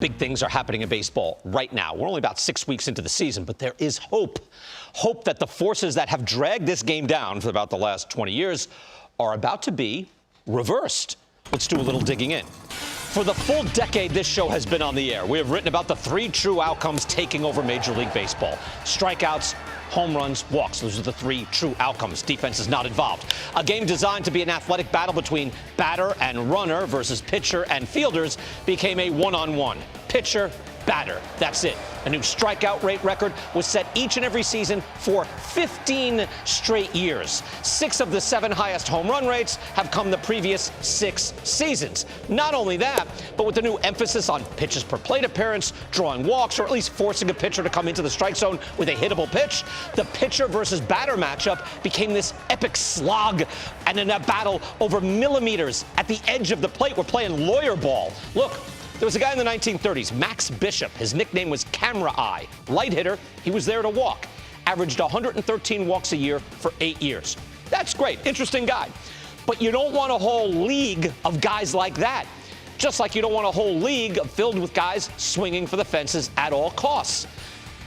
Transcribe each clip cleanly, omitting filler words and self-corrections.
Big things are happening in baseball right now. We're only about 6 weeks into the season, but there is hope. Hope that the forces that have dragged this game down for about the last 20 years are about to be reversed. Let's do a little digging in. For the full decade this show has been on the air, we have written about the three true outcomes taking over Major League Baseball. Strikeouts, home runs, walks. Those are the three true outcomes. Defense is not involved. A game designed to be an athletic battle between batter and runner versus pitcher and fielders became a one-on-one. Pitcher, batter. That's it. A new strikeout rate record was set each and every season for 15 straight years. 6 of the 7 highest home run rates have come the previous 6 seasons. Not only that, but with the new emphasis on pitches per plate appearance, drawing walks, or at least forcing a pitcher to come into the strike zone with a hittable pitch, the pitcher versus batter matchup became this epic slog and in a battle over millimeters at the edge of the plate. We're playing lawyer ball. Look. There was a guy in the 1930s, Max Bishop. His nickname was Camera Eye. Light hitter, he was there to walk. Averaged 113 walks a year for 8 years. That's great, interesting guy. But you don't want a whole league of guys like that. Just like you don't want a whole league filled with guys swinging for the fences at all costs.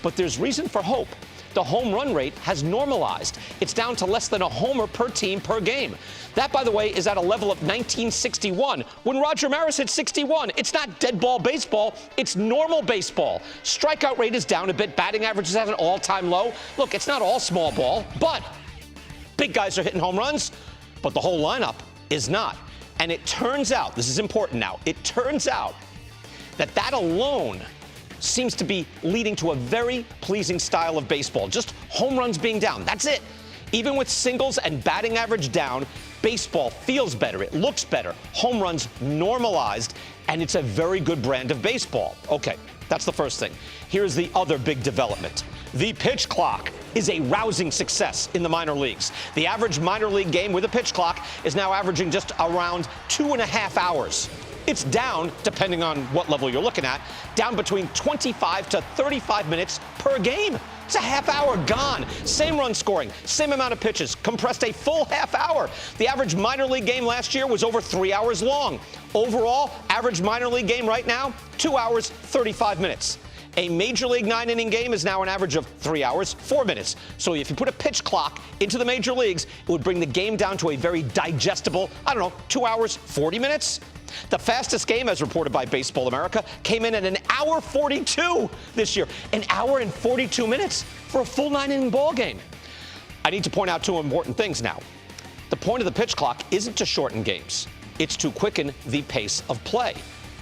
But there's reason for hope. The home run rate has normalized. It's down to less than a homer per team per game. That, by the way, is at a level of 1961. When Roger Maris hit 61, it's not dead ball baseball, it's normal baseball. Strikeout rate is down a bit. Batting average is at an all-time low. Look, it's not all small ball, but big guys are hitting home runs, but the whole lineup is not. And it turns out, this is important now, it turns out that alone seems to be leading to a very pleasing style of baseball. Just home runs being down. That's it. Even with singles and batting average down, baseball feels better. It looks better. Home runs normalized, and it's a very good brand of baseball. Okay, that's the first thing. Here's the other big development. The pitch clock is a rousing success in the minor leagues. The average minor league game with a pitch clock is now averaging just around 2.5 hours. It's down, depending on what level you're looking at, down between 25 to 35 minutes per game. It's a half hour gone. Same run scoring, same amount of pitches, compressed a full half hour. The average minor league game last year was over 3 hours long. Overall, average minor league game right now, 2 hours, 35 minutes. A Major League 9-inning game is now an average of 3 hours, 4 minutes. So if you put a pitch clock into the major leagues, it would bring the game down to a very digestible, 2 hours, 40 minutes. The fastest game, as reported by Baseball America, came in at an hour 42 this year. An hour and 42 minutes for a full 9-inning ball game. I need to point out 2 important things now. The point of the pitch clock isn't to shorten games. It's to quicken the pace of play.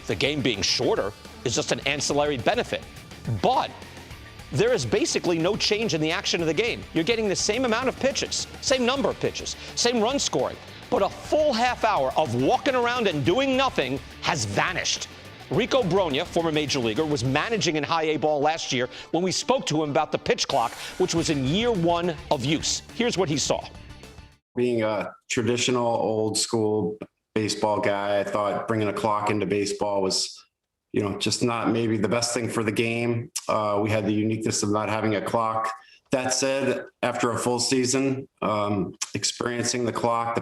The game being shorter is just an ancillary benefit. But there is basically no change in the action of the game. You're getting the same amount of pitches, same number of pitches, same run scoring. But a full half hour of walking around and doing nothing has vanished. Rico Brogna, former major leaguer, was managing in high A ball last year when we spoke to him about the pitch clock, which was in year 1 of use. Here's what he saw. Being a traditional, old school baseball guy, I thought bringing a clock into baseball was, just not maybe the best thing for the game. We had the uniqueness of not having a clock. That said, after a full season, experiencing the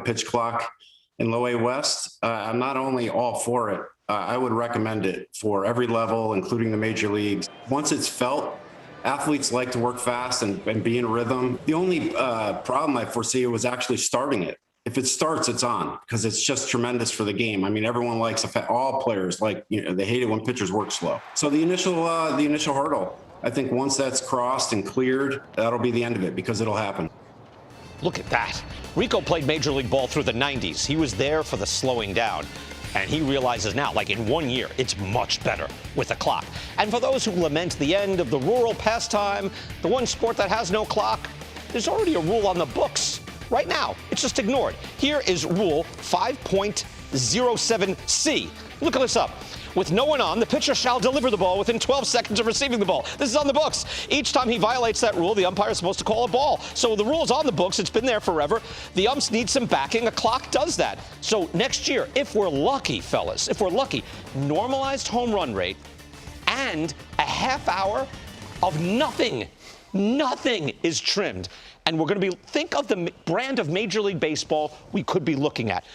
pitch clock in Low A West, I'm not only all for it, I would recommend it for every level, including the major leagues. Once it's felt, athletes like to work fast and be in rhythm. The only problem I foresee was actually starting it. If it starts, it's on, because it's just tremendous for the game. I mean, everyone likes, all players like, they hate it when pitchers work slow. So the initial hurdle, I think once that's crossed and cleared, that'll be the end of it, because it'll happen. Look at that. Rico played Major League ball through the 90s. He was there for the slowing down. And he realizes now, like in 1 year, it's much better with a clock. And for those who lament the end of the rural pastime, the one sport that has no clock, there's already a rule on the books. Right now, it's just ignored. Here is Rule 5.07C. Look this up. With no one on, the pitcher shall deliver the ball within 12 seconds of receiving the ball. This is on the books. Each time he violates that rule, the umpire is supposed to call a ball. So the rule's on the books. It's been there forever. The umps need some backing. A clock does that. So next year, if we're lucky, fellas, if we're lucky, normalized home run rate and a half hour of nothing. Nothing is trimmed. And we're going to think of the brand of Major League Baseball we could be looking at.